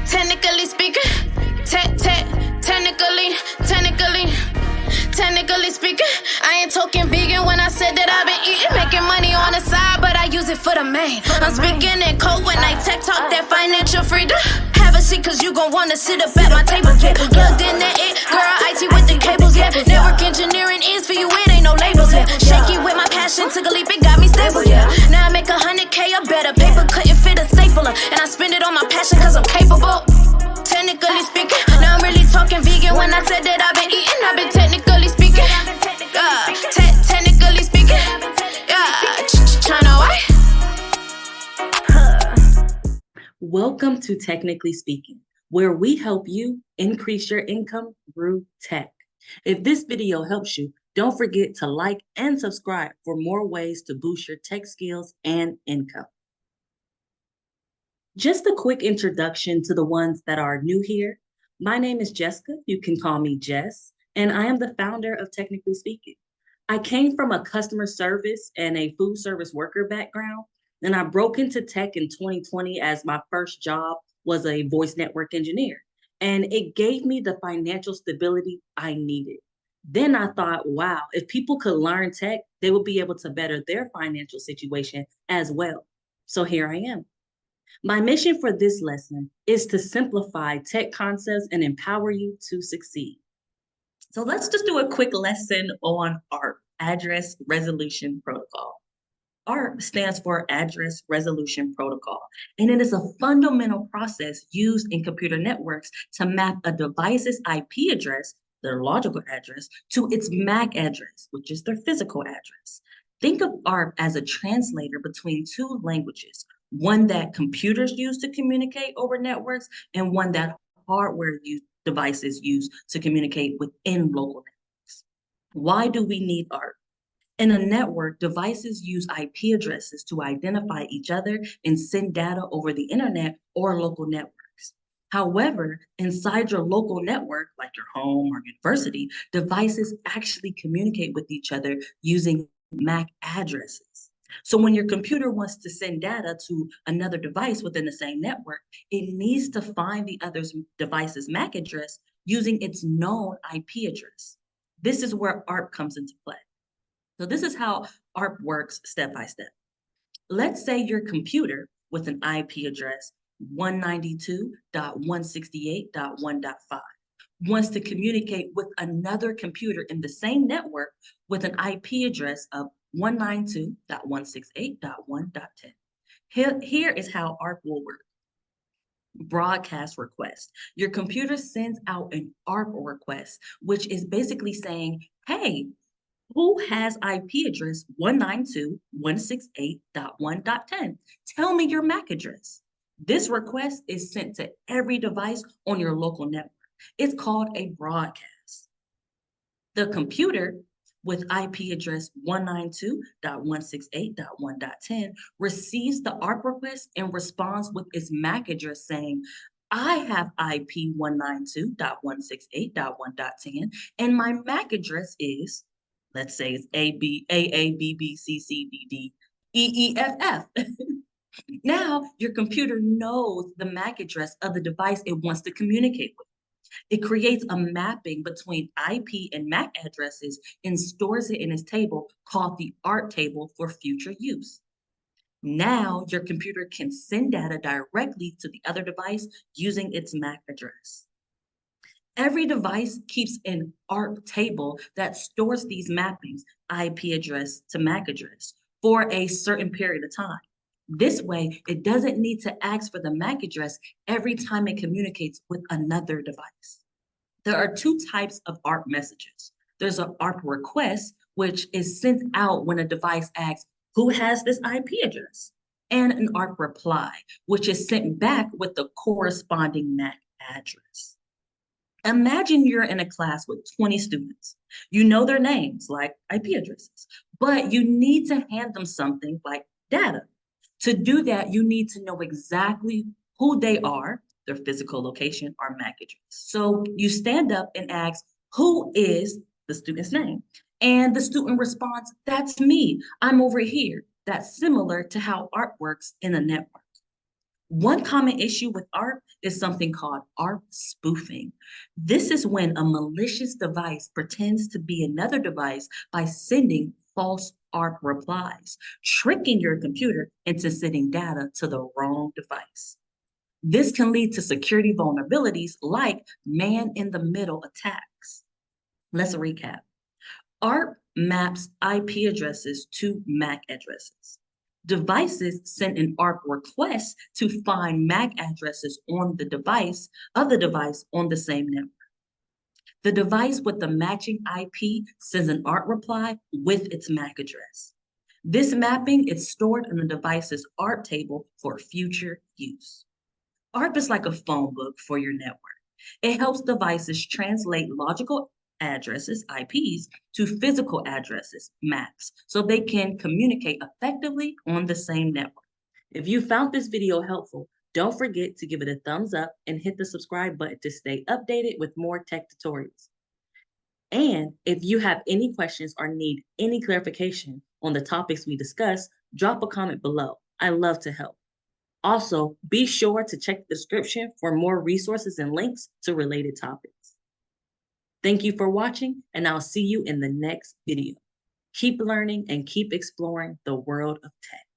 Technically speaking, technically speaking, I ain't talking vegan when I said that I've been eating, making money on the side, but I use it for the main. I'm speaking in code when I tech talk that financial freedom. Have a seat cause you gon' wanna sit up at my table, yeah. Plugged in that it, girl, IT with the cables, yeah. Network engineering is for you, it ain't no labels, yeah. Shaky with my passion, took a leap, it got me stable, yeah. Now I make 100K or better, paper couldn't fit a stapler, and I spend it on my passion cause I'm capable. Technically speaking, now I'm really talking vegan when I said that I've been eating, I've been technically speaking. Technically speaking, China white. Welcome to Technically Speaking, where we help you increase your income through tech. If this video helps you, don't forget to like and subscribe for more ways to boost your tech skills and income. Just a quick introduction to the ones that are new here. My name is Jessica, you can call me Jess, and I am the founder of Technically Speaking. I came from a customer service and a food service worker background, and I broke into tech in 2020 as my first job was a voice network engineer, and it gave me the financial stability I needed. Then I thought, wow, if people could learn tech, they would be able to better their financial situation as well. So here I am. My mission for this lesson is to simplify tech concepts and empower you to succeed. So let's just do a quick lesson on ARP, Address Resolution Protocol. ARP stands for Address Resolution Protocol, and it is a fundamental process used in computer networks to map a device's IP address, their logical address, to its MAC address, which is their physical address. Think of ARP as a translator between two languages, one that computers use to communicate over networks and one that hardware devices use to communicate within local networks. Why do we need ARP? In a network, devices use IP addresses to identify each other and send data over the internet or local networks. However, inside your local network, like your home or university, devices actually communicate with each other using MAC addresses. So when your computer wants to send data to another device within the same network, it needs to find the other device's MAC address using its known IP address. This is where ARP comes into play. So this is how ARP works step by step. Let's say your computer with an IP address 192.168.1.5 wants to communicate with another computer in the same network with an IP address of 192.168.1.10. Here is how ARP will work. Broadcast request. Your computer sends out an ARP request, which is basically saying, hey, who has IP address 192.168.1.10? Tell me your MAC address. This request is sent to every device on your local network. It's called a broadcast. The computer with IP address 192.168.1.10 receives the ARP request and responds with its MAC address saying, I have IP 192.168.1.10 and my MAC address is, let's say it's AABBCCDDEEFF. Now your computer knows the MAC address of the device it wants to communicate with. It creates a mapping between IP and MAC addresses and stores it in its table called the ARP table for future use. Now your computer can send data directly to the other device using its MAC address. Every device keeps an ARP table that stores these mappings, IP address to MAC address, for a certain period of time. This way, it doesn't need to ask for the MAC address every time it communicates with another device. There are two types of ARP messages. There's an ARP request, which is sent out when a device asks, who has this IP address? And an ARP reply, which is sent back with the corresponding MAC address. Imagine you're in a class with 20 students. You know their names, like IP addresses, but you need to hand them something like data. To do that, you need to know exactly who they are, their physical location, or MAC address. So you stand up and ask, who is the student's name? And the student responds, that's me, I'm over here. That's similar to how ARP works in a network. One common issue with ARP is something called ARP spoofing. This is when a malicious device pretends to be another device by sending false ARP replies, tricking your computer into sending data to the wrong device. This can lead to security vulnerabilities like man in the middle attacks. Let's recap. ARP maps IP addresses to MAC addresses. Devices send an ARP request to find MAC addresses on the device on the same network. The device with the matching IP sends an ARP reply with its MAC address. This mapping is stored in the device's ARP table for future use. ARP is like a phone book for your network. It helps devices translate logical addresses, IPs, to physical addresses, MACs, so they can communicate effectively on the same network. If you found this video helpful, don't forget to give it a thumbs up and hit the subscribe button to stay updated with more tech tutorials. And if you have any questions or need any clarification on the topics we discussed, drop a comment below. I love to help. Also, be sure to check the description for more resources and links to related topics. Thank you for watching, and I'll see you in the next video. Keep learning and keep exploring the world of tech.